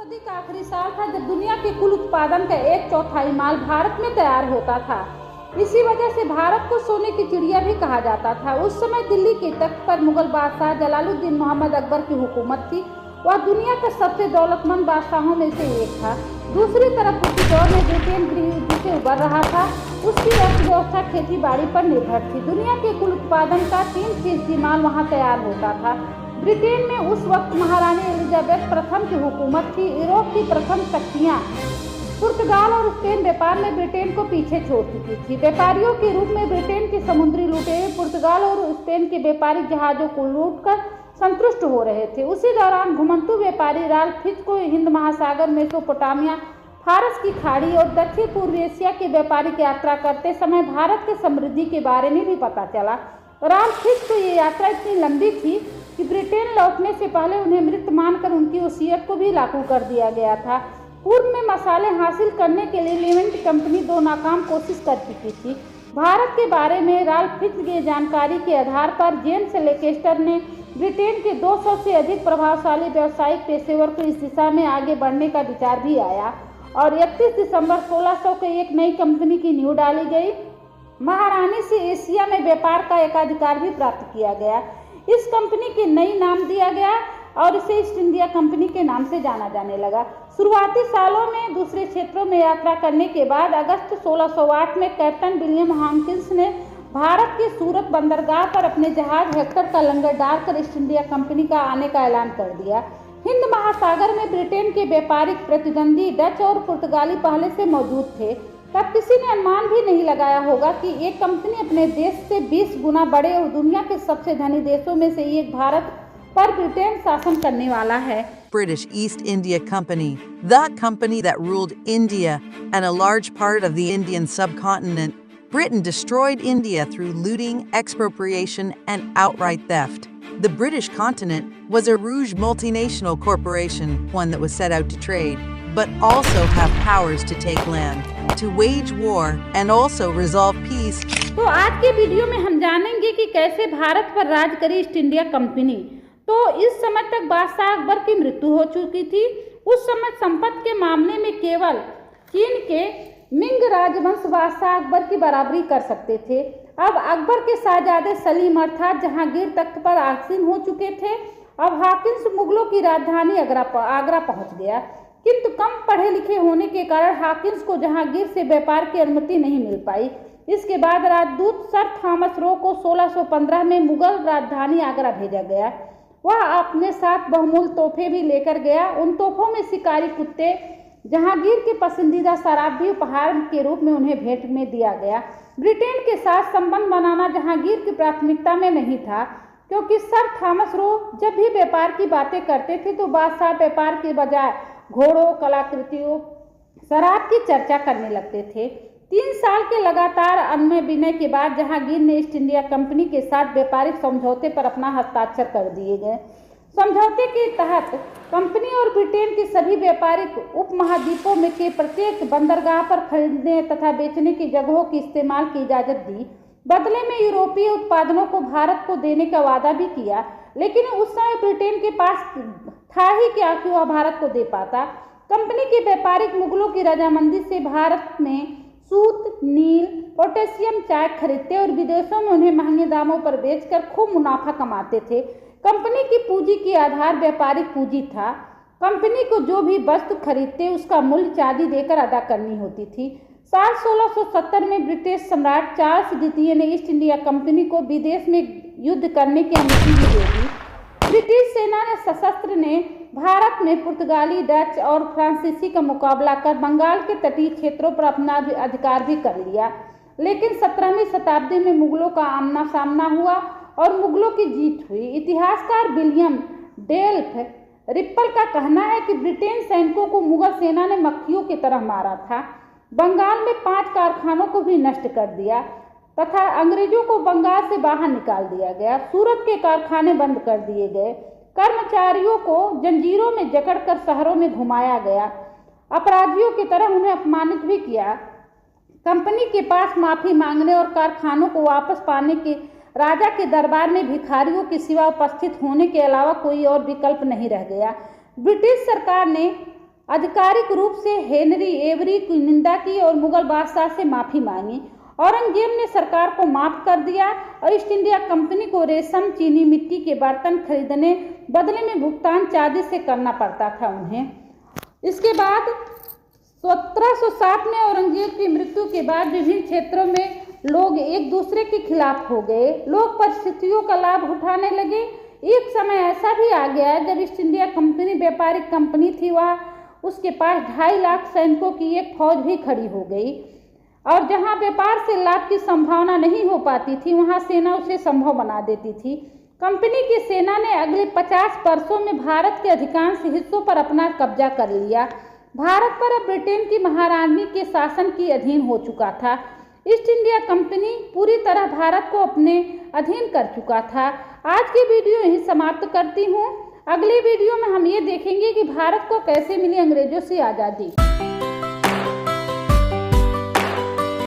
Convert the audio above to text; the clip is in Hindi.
सदी का आखिरी साल था जब दुनिया के कुल उत्पादन का 1/4 माल भारत में तैयार होता था। इसी वजह से भारत को सोने की चिड़िया भी कहा जाता था। उस समय दिल्ली के तख्त पर मुगल बादशाह जलालुद्दीन मोहम्मद अकबर की हुकूमत थी। वह दुनिया का सबसे दौलतमंद बादशाहों में से एक था। दूसरी तरफ उसी दौर में ब्रिटेन गृहयुद्ध से उबर रहा था। उसकी अर्थव्यवस्था खेती बाड़ी पर निर्भर थी। दुनिया के कुल उत्पादन का 3% माल वहाँ तैयार होता था। ब्रिटेन में उस वक्त महारानी एलिजाबेथ प्रथम की हुकूमत थी। यूरोप की प्रथम शक्तियाँ पुर्तगाल और स्पेन व्यापार में ब्रिटेन को पीछे छोड़ चुकी थी। व्यापारियों के रूप में ब्रिटेन के समुद्री लुटेरे पुर्तगाल और स्पेन के व्यापारिक जहाजों को लूटकर संतुष्ट हो रहे थे। उसी दौरान घुमंतू व्यापारी राल्फ फिच को हिंद महासागर, मेसोपोटामिया, फारस की खाड़ी और दक्षिण पूर्व एशिया के व्यापारिक यात्रा करते समय भारत के समृद्धि के बारे में भी पता चला। राल्फ फिच को ये यात्रा इतनी लंबी थी कि ब्रिटेन लौटने से पहले उन्हें मृत मानकर उनकी वसीयत को भी लागू कर दिया गया था। पूर्व में मसाले हासिल करने के लिए लिवेंट कंपनी 2 नाकाम कोशिश कर चुकी थी। भारत के बारे में राल्फ फिच की जानकारी के आधार पर जेम्स लेकेस्टर ने ब्रिटेन के 200 से अधिक प्रभावशाली व्यावसायिक पेशेवर को इस दिशा में आगे बढ़ने का विचार भी आया और 31 दिसंबर 1600 को एक नई कंपनी की नींव डाली गई। महारानी से एशिया में व्यापार का एकाधिकार भी प्राप्त किया गया। इस कंपनी के नई नाम दिया गया और इसे ईस्ट इंडिया कंपनी के नाम से जाना जाने लगा। शुरुआती सालों में दूसरे क्षेत्रों में यात्रा करने के बाद अगस्त 1608 में कैप्टन विलियम हॉकिंस ने भारत के सूरत बंदरगाह पर अपने जहाज हेक्टर का लंगर डालकर ईस्ट इंडिया कंपनी का आने का ऐलान कर दिया। हिंद महासागर में ब्रिटेन के व्यापारिक प्रतिद्वंदी डच और पुर्तगाली पहले से मौजूद थे। तब किसी ने अनुमान भी नहीं लगाया होगा कि एक कंपनी अपने देश से 20 गुना बड़े और दुनिया के सबसे धनी देशों में से एक भारत पर ब्रिटेन शासन करने वाला है। British East India Company, that company that ruled India and a large part of the Indian subcontinent. Britain destroyed India through looting, expropriation, and outright theft. The British continent was a Rouge multinational corporation, one that was set out to trade, but also have powers to take land, to wage war, and also resolve peace. तो आज के वीडियो में हम जानेंगे कि कैसे भारत पर राज करी ईस्ट इंडिया कंपनी। तो इस समय तक बादशाह अकबर की मृत्यु हो चुकी थी। उस समय संपत्ति के मामले में केवल चीन के मिंग राजवंश बादशाह अकबर की बराबरी कर सकते थे। अब अकबर के शहजादे सलीम अर्थात जहांगीर तख्त पर आसीन हो चुके थे। अब हॉकिंस मुगलों की राजधानी आगरा पहुंच गया, किंतु कम पढ़े लिखे होने के कारण हॉकिंस को जहांगीर से व्यापार की अनुमति नहीं मिल पाई। इसके बाद राजदूत सर थॉमस रो को 1615 में मुगल राजधानी आगरा भेजा गया। वह अपने साथ बहुमूल्य तोहफे भी लेकर गया। उन तोहफों में शिकारी कुत्ते, जहांगीर के पसंदीदा शराब भी उपहार के रूप में उन्हें भेंट में दिया गया। ब्रिटेन के साथ संबंध बनाना जहांगीर की प्राथमिकता में नहीं था, क्योंकि सर थॉमस रो जब भी व्यापार की बातें करते थे तो बादशाह व्यापार के बजाय घोड़ों, कलाकृतियों, शराब की चर्चा करने लगते थे। 3 साल के लगातार अनमय विनय के बाद जहांगीर ने ईस्ट इंडिया कंपनी के साथ व्यापारिक समझौते पर अपना हस्ताक्षर कर दिए गए। समझौते के तहत कंपनी और ब्रिटेन के सभी व्यापारिक उपमहाद्वीपों में के प्रत्येक बंदरगाह पर खरीदने तथा बेचने की जगहों के इस्तेमाल की इजाजत दी। बदले में यूरोपीय उत्पादनों को भारत को देने का वादा भी किया, लेकिन उस समय ब्रिटेन के पास था ही क्या कि वह भारत को दे पाता। कंपनी के व्यापारिक मुगलों की रजामंदी से भारत में सूत, नील, पोटेशियम चाय खरीदते और विदेशों में उन्हें महंगे दामों पर बेचकर खूब मुनाफा कमाते थे। कंपनी की पूंजी के आधार व्यापारिक पूंजी था। कंपनी को जो भी वस्तु खरीदते उसका मूल्य चांदी देकर अदा करनी होती थी। साल 1670 में ब्रिटिश सम्राट चार्ल्स द्वितीय ने ईस्ट इंडिया कंपनी को विदेश में युद्ध करने की अनुमति भी दे दी। ब्रिटिश सेना ने सशस्त्र ने भारत में पुर्तगाली, डच और फ्रांसीसी का मुकाबला कर बंगाल के तटीय क्षेत्रों पर अपना अधिकार भी कर लिया। लेकिन 17वीं शताब्दी में मुगलों का आमना सामना हुआ और मुगलों की जीत हुई। इतिहासकार विलियम डेल्फ रिप्पल का कहना है कि ब्रिटेन सैनिकों को मुगल सेना ने मक्खियों की तरह मारा था। बंगाल में 5 कारखानों को भी नष्ट कर दिया तथा अंग्रेजों को बंगाल से बाहर निकाल दिया गया। सूरत के कारखाने बंद कर दिए गए। कर्मचारियों को जंजीरों में जकड़कर शहरों में घुमाया गया। अपराधियों की तरह उन्हें अपमानित भी किया। कंपनी के पास माफी मांगने और कारखानों को वापस पाने के राजा के दरबार में भिखारियों के सिवा उपस्थित होने के अलावा कोई और विकल्प नहीं रह गया। ब्रिटिश सरकार ने आधिकारिक रूप से हेनरी एवरी की निंदा की और मुगल बादशाह से माफी मांगी। औरंगजेब ने सरकार को माफ कर दिया और ईस्ट इंडिया कंपनी को रेशम, चीनी, मिट्टी के बर्तन खरीदने बदले में भुगतान चांदी से करना पड़ता था उन्हें। इसके बाद 1760 में औरंगजेब की मृत्यु के बाद विभिन्न क्षेत्रों में लोग एक दूसरे के खिलाफ हो गए। लोग परिस्थितियों का लाभ उठाने लगे। एक समय ऐसा भी आ गया जब ईस्ट इंडिया कंपनी व्यापारिक कंपनी थी, वह उसके पास 2.5 लाख सैनिकों की एक फौज भी खड़ी हो गई और जहां व्यापार से लाभ की संभावना नहीं हो पाती थी, वहां सेना उसे संभव बना देती थी। कंपनी की सेना ने अगले 50 वर्षों में भारत के अधिकांश हिस्सों पर अपना कब्जा कर लिया। भारत पर अब ब्रिटेन की महारानी के शासन के अधीन हो चुका था। ईस्ट इंडिया कंपनी पूरी तरह भारत को अपने अधीन कर चुका था। आज की वीडियो यहीं समाप्त करती हूँ। अगली वीडियो में हम ये देखेंगे कि भारत को कैसे मिली अंग्रेजों से आज़ादी।